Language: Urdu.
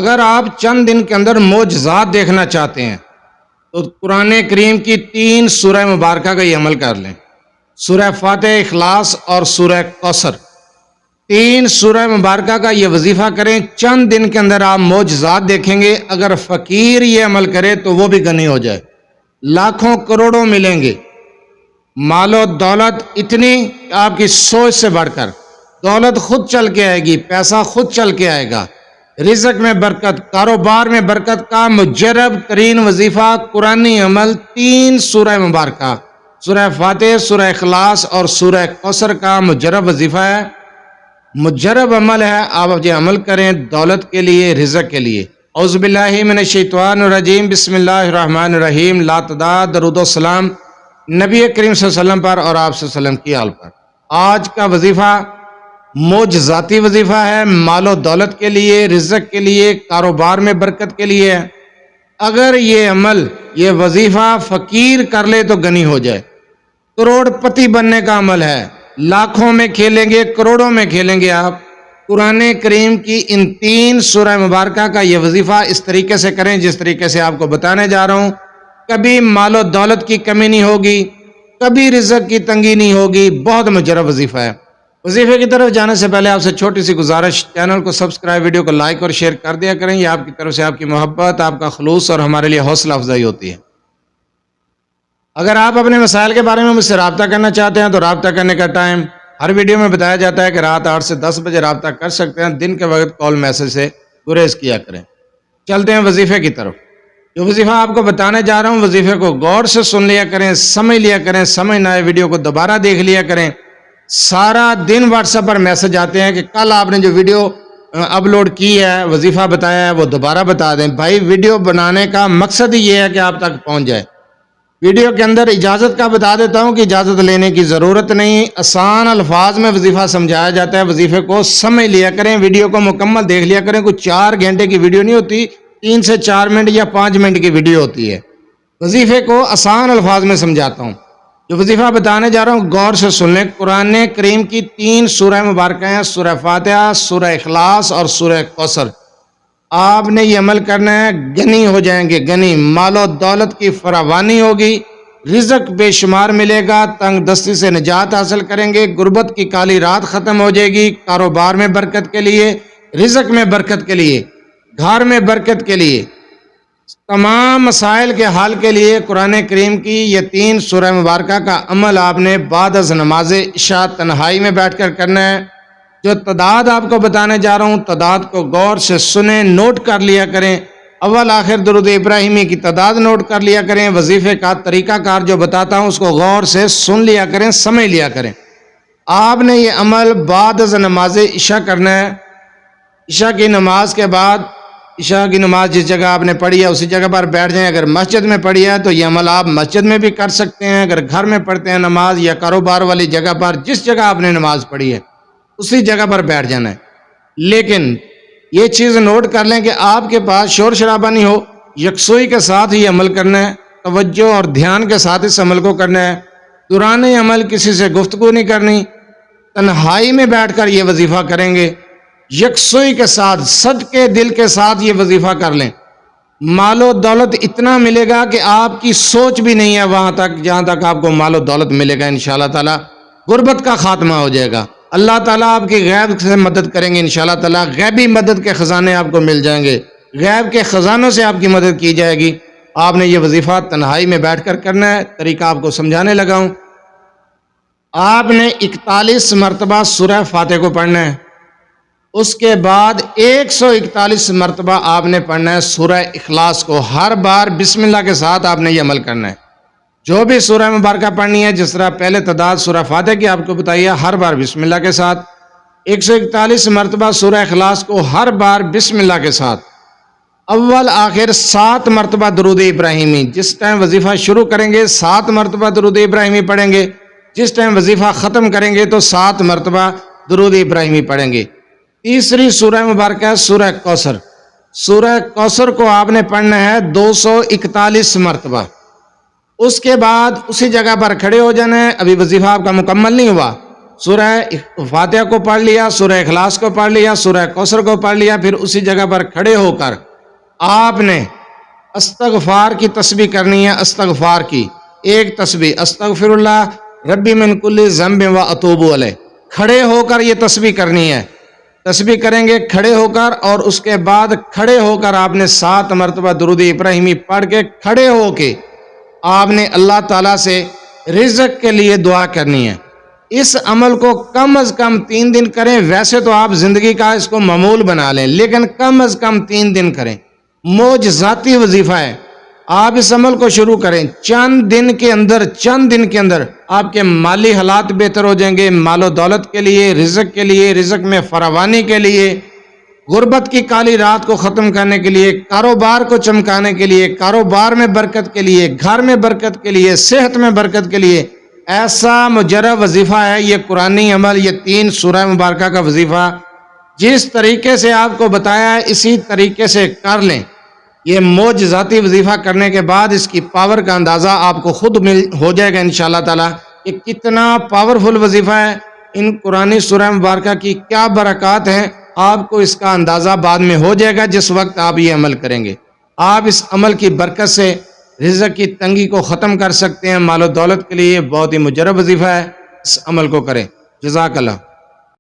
اگر آپ چند دن کے اندر معجزات دیکھنا چاہتے ہیں تو قرآن کریم کی 3 سورہ مبارکہ کا یہ عمل کر لیں، سورہ فاتح، اخلاص اور سورہ کوثر۔ 3 سورہ مبارکہ کا یہ وظیفہ کریں، چند دن کے اندر آپ معجزات دیکھیں گے۔ اگر فقیر یہ عمل کرے تو وہ بھی غنی ہو جائے، لاکھوں کروڑوں ملیں گے، مال و دولت اتنی کہ آپ کی سوچ سے بڑھ کر دولت خود چل کے آئے گی، پیسہ خود چل کے آئے گا، رزق میں برکت، کاروبار میں برکت کا مجرب ترین وظیفہ قرآنی عمل 3 سورہ مبارکہ، سورہ فاتح، سورہ اخلاص اور سورہ کوثر کا مجرب وظیفہ ہے، مجرب عمل ہے۔ آپ یہ عمل کریں دولت کے لیے، رزق کے لیے۔ اعوذ باللہ من الشیطان الرجیم، بسم اللہ الرحمن الرحیم۔ لا تعداد درود و سلام نبی کریم صلی اللہ علیہ وسلم پر اور آپ صلی اللہ علیہ وسلم کی آل پر۔ آج کا وظیفہ معجزاتی وظیفہ ہے، مال و دولت کے لیے، رزق کے لیے، کاروبار میں برکت کے لیے ہے۔ اگر یہ عمل، یہ وظیفہ فقیر کر لے تو غنی ہو جائے، کروڑ پتی بننے کا عمل ہے، لاکھوں میں کھیلیں گے، کروڑوں میں کھیلیں گے آپ۔ قرآن کریم کی ان 3 سورہ مبارکہ کا یہ وظیفہ اس طریقے سے کریں جس طریقے سے آپ کو بتانے جا رہا ہوں۔ کبھی مال و دولت کی کمی نہیں ہوگی، کبھی رزق کی تنگی نہیں ہوگی، بہت مجرب وظیفہ ہے۔ وظیفے کی طرف جانے سے پہلے آپ سے چھوٹی سی گزارش، چینل کو سبسکرائب، ویڈیو کو لائک اور شیئر کر دیا کریں۔ یہ آپ کی طرف سے آپ کی محبت، آپ کا خلوص اور ہمارے لیے حوصلہ افزائی ہوتی ہے۔ اگر آپ اپنے مسائل کے بارے میں مجھ سے رابطہ کرنا چاہتے ہیں تو رابطہ کرنے کا ٹائم ہر ویڈیو میں بتایا جاتا ہے کہ رات 8 سے 10 بجے رابطہ کر سکتے ہیں، دن کے وقت کال میسج سے گریز کیا کریں۔ چلتے ہیں وظیفے کی طرف۔ جو وظیفہ آپ کو بتانے جا رہا ہوں، وظیفے کو غور سے سن لیا کریں، سمجھ لیا کریں، سمجھ نہ آئے ویڈیو کو دوبارہ دیکھ لیا کریں۔ سارا دن واٹس ایپ پر میسج آتے ہیں کہ کل آپ نے جو ویڈیو اپلوڈ کی ہے، وظیفہ بتایا ہے، وہ دوبارہ بتا دیں۔ بھائی ویڈیو بنانے کا مقصد ہی یہ ہے کہ آپ تک پہنچ جائے۔ ویڈیو کے اندر اجازت کا بتا دیتا ہوں کہ اجازت لینے کی ضرورت نہیں، آسان الفاظ میں وظیفہ سمجھایا جاتا ہے، وظیفے کو سمجھ لیا کریں، ویڈیو کو مکمل دیکھ لیا کریں۔ کوئی 4 گھنٹے کی ویڈیو نہیں ہوتی، 3 سے 4 منٹ یا 5 منٹ کی ویڈیو ہوتی ہے۔ وظیفے کو آسان الفاظ میں سمجھاتا ہوں۔ جو وظیفہ بتانے جا رہا ہوں غور سے سن لیں۔ قرآن کریم کی 3 سورہ مبارکہ ہیں، سورہ فاتحہ، سورہ اخلاص اور سورہ کوثر۔ آپ نے یہ عمل کرنا ہے، غنی ہو جائیں گے، غنی، مال و دولت کی فراوانی ہوگی، رزق بے شمار ملے گا، تنگ دستی سے نجات حاصل کریں گے، غربت کی کالی رات ختم ہو جائے گی، کاروبار میں برکت کے لیے، رزق میں برکت کے لیے، گھر میں برکت کے لیے، تمام مسائل کے حل کے لیے قرآن کریم کی یہ 3 سورہ مبارکہ کا عمل آپ نے بعد از نماز عشاء تنہائی میں بیٹھ کر کرنا ہے۔ جو تعداد آپ کو بتانے جا رہا ہوں، تعداد کو غور سے سنیں، نوٹ کر لیا کریں۔ اول آخر درود ابراہیمی کی تعداد نوٹ کر لیا کریں۔ وظیفے کا طریقہ کار جو بتاتا ہوں اس کو غور سے سن لیا کریں، سمجھ لیا کریں۔ آپ نے یہ عمل بعد از نماز عشاء کرنا ہے۔ عشاء کی نماز کے بعد، عشاء کی نماز جس جگہ آپ نے پڑھی ہے اسی جگہ پر بیٹھ جائیں۔ اگر مسجد میں پڑھی ہے تو یہ عمل آپ مسجد میں بھی کر سکتے ہیں۔ اگر گھر میں پڑھتے ہیں نماز یا کاروبار والی جگہ پر، جس جگہ آپ نے نماز پڑھی ہے اسی جگہ پر بیٹھ جانا ہے۔ لیکن یہ چیز نوٹ کر لیں کہ آپ کے پاس شور شرابہ نہیں ہو، یکسوئی کے ساتھ یہ عمل کرنا ہے، توجہ اور دھیان کے ساتھ اس عمل کو کرنا ہے۔ دوران عمل کسی سے گفتگو نہیں کرنی، تنہائی میں بیٹھ کر یہ وظیفہ کریں گے، یکسوئی کے ساتھ، صدقے دل کے ساتھ یہ وظیفہ کر لیں۔ مال و دولت اتنا ملے گا کہ آپ کی سوچ بھی نہیں ہے وہاں تک جہاں تک آپ کو مال و دولت ملے گا انشاءاللہ تعالی۔ غربت کا خاتمہ ہو جائے گا، اللہ تعالیٰ آپ کی غیب سے مدد کریں گے انشاءاللہ تعالیٰ، غیبی مدد کے خزانے آپ کو مل جائیں گے، غیب کے خزانوں سے آپ کی مدد کی جائے گی۔ آپ نے یہ وظیفہ تنہائی میں بیٹھ کر کرنا ہے۔ طریقہ آپ کو سمجھانے لگا ہوں۔ آپ نے 41 مرتبہ سورہ فاتح کو پڑھنا ہے، اس کے بعد 141 مرتبہ آپ نے پڑھنا ہے سورہ اخلاص کو۔ ہر بار بسم اللہ کے ساتھ آپ نے یہ عمل کرنا ہے۔ جو بھی سورہ مبارکہ پڑھنی ہے، جس طرح پہلے تعداد سورہ فاتح کی آپ کو بتائیے، ہر بار بسم اللہ کے ساتھ۔ 141 مرتبہ سورہ اخلاص کو ہر بار بسم اللہ کے ساتھ۔ اول آخر 7 مرتبہ درود ابراہیمی، جس ٹائم وظیفہ شروع کریں گے 7 مرتبہ درود ابراہیمی پڑھیں گے، جس ٹائم وظیفہ ختم کریں گے تو 7 مرتبہ درود ابراہیمی پڑھیں گے۔ تیسری سورہ مبارکہ ہے سورہ کوثر۔ سورہ کوثر کو آپ نے پڑھنا ہے 241 مرتبہ۔ اس کے بعد اسی جگہ پر کھڑے ہو جانا ہے، ابھی وظیفہ آپ کا مکمل نہیں ہوا۔ سورہ فاتحہ کو پڑھ لیا، سورہ اخلاص کو پڑھ لیا، سورہ کوثر کو پڑھ لیا، پھر اسی جگہ پر کھڑے ہو کر آپ نے استغفار کی تسبیح کرنی ہے۔ استغفار کی ایک تسبیح، استغفر اللہ ربی من کل ذنب و اتوب الیہ، کھڑے ہو کر یہ تسبیح کرنی ہے۔ تسبیح کریں گے کھڑے ہو کر، اور اس کے بعد کھڑے ہو کر آپ نے 7 مرتبہ درود ابراہیمی پڑھ کے کھڑے ہو کے آپ نے اللہ تعالیٰ سے رزق کے لیے دعا کرنی ہے۔ اس عمل کو کم از کم 3 دن کریں۔ ویسے تو آپ زندگی کا اس کو معمول بنا لیں، لیکن کم از کم 3 دن کریں۔ معجزاتی وظیفہ ہے، آپ اس عمل کو شروع کریں۔ چند دن کے اندر آپ کے مالی حالات بہتر ہو جائیں گے، مال و دولت کے لیے، رزق میں فراوانی کے لیے، غربت کی کالی رات کو ختم کرنے کے لیے، کاروبار کو چمکانے کے لیے، کاروبار میں برکت کے لیے، گھر میں برکت کے لیے، صحت میں برکت کے لیے ایسا مجرب وظیفہ ہے یہ قرآنی عمل، یہ 3 سورہ مبارکہ کا وظیفہ۔ جس طریقے سے آپ کو بتایا ہے اسی طریقے سے کر لیں۔ یہ معجزاتی وظیفہ کرنے کے بعد اس کی پاور کا اندازہ آپ کو خود ہو جائے گا انشاءاللہ تعالی کہ کتنا پاورفل وظیفہ ہے۔ ان قرآنی سورہ مبارکہ کی کیا برکات ہیں، آپ کو اس کا اندازہ بعد میں ہو جائے گا جس وقت آپ یہ عمل کریں گے۔ آپ اس عمل کی برکت سے رزق کی تنگی کو ختم کر سکتے ہیں۔ مال و دولت کے لیے بہت ہی مجرب وظیفہ ہے، اس عمل کو کریں۔ جزاک اللہ۔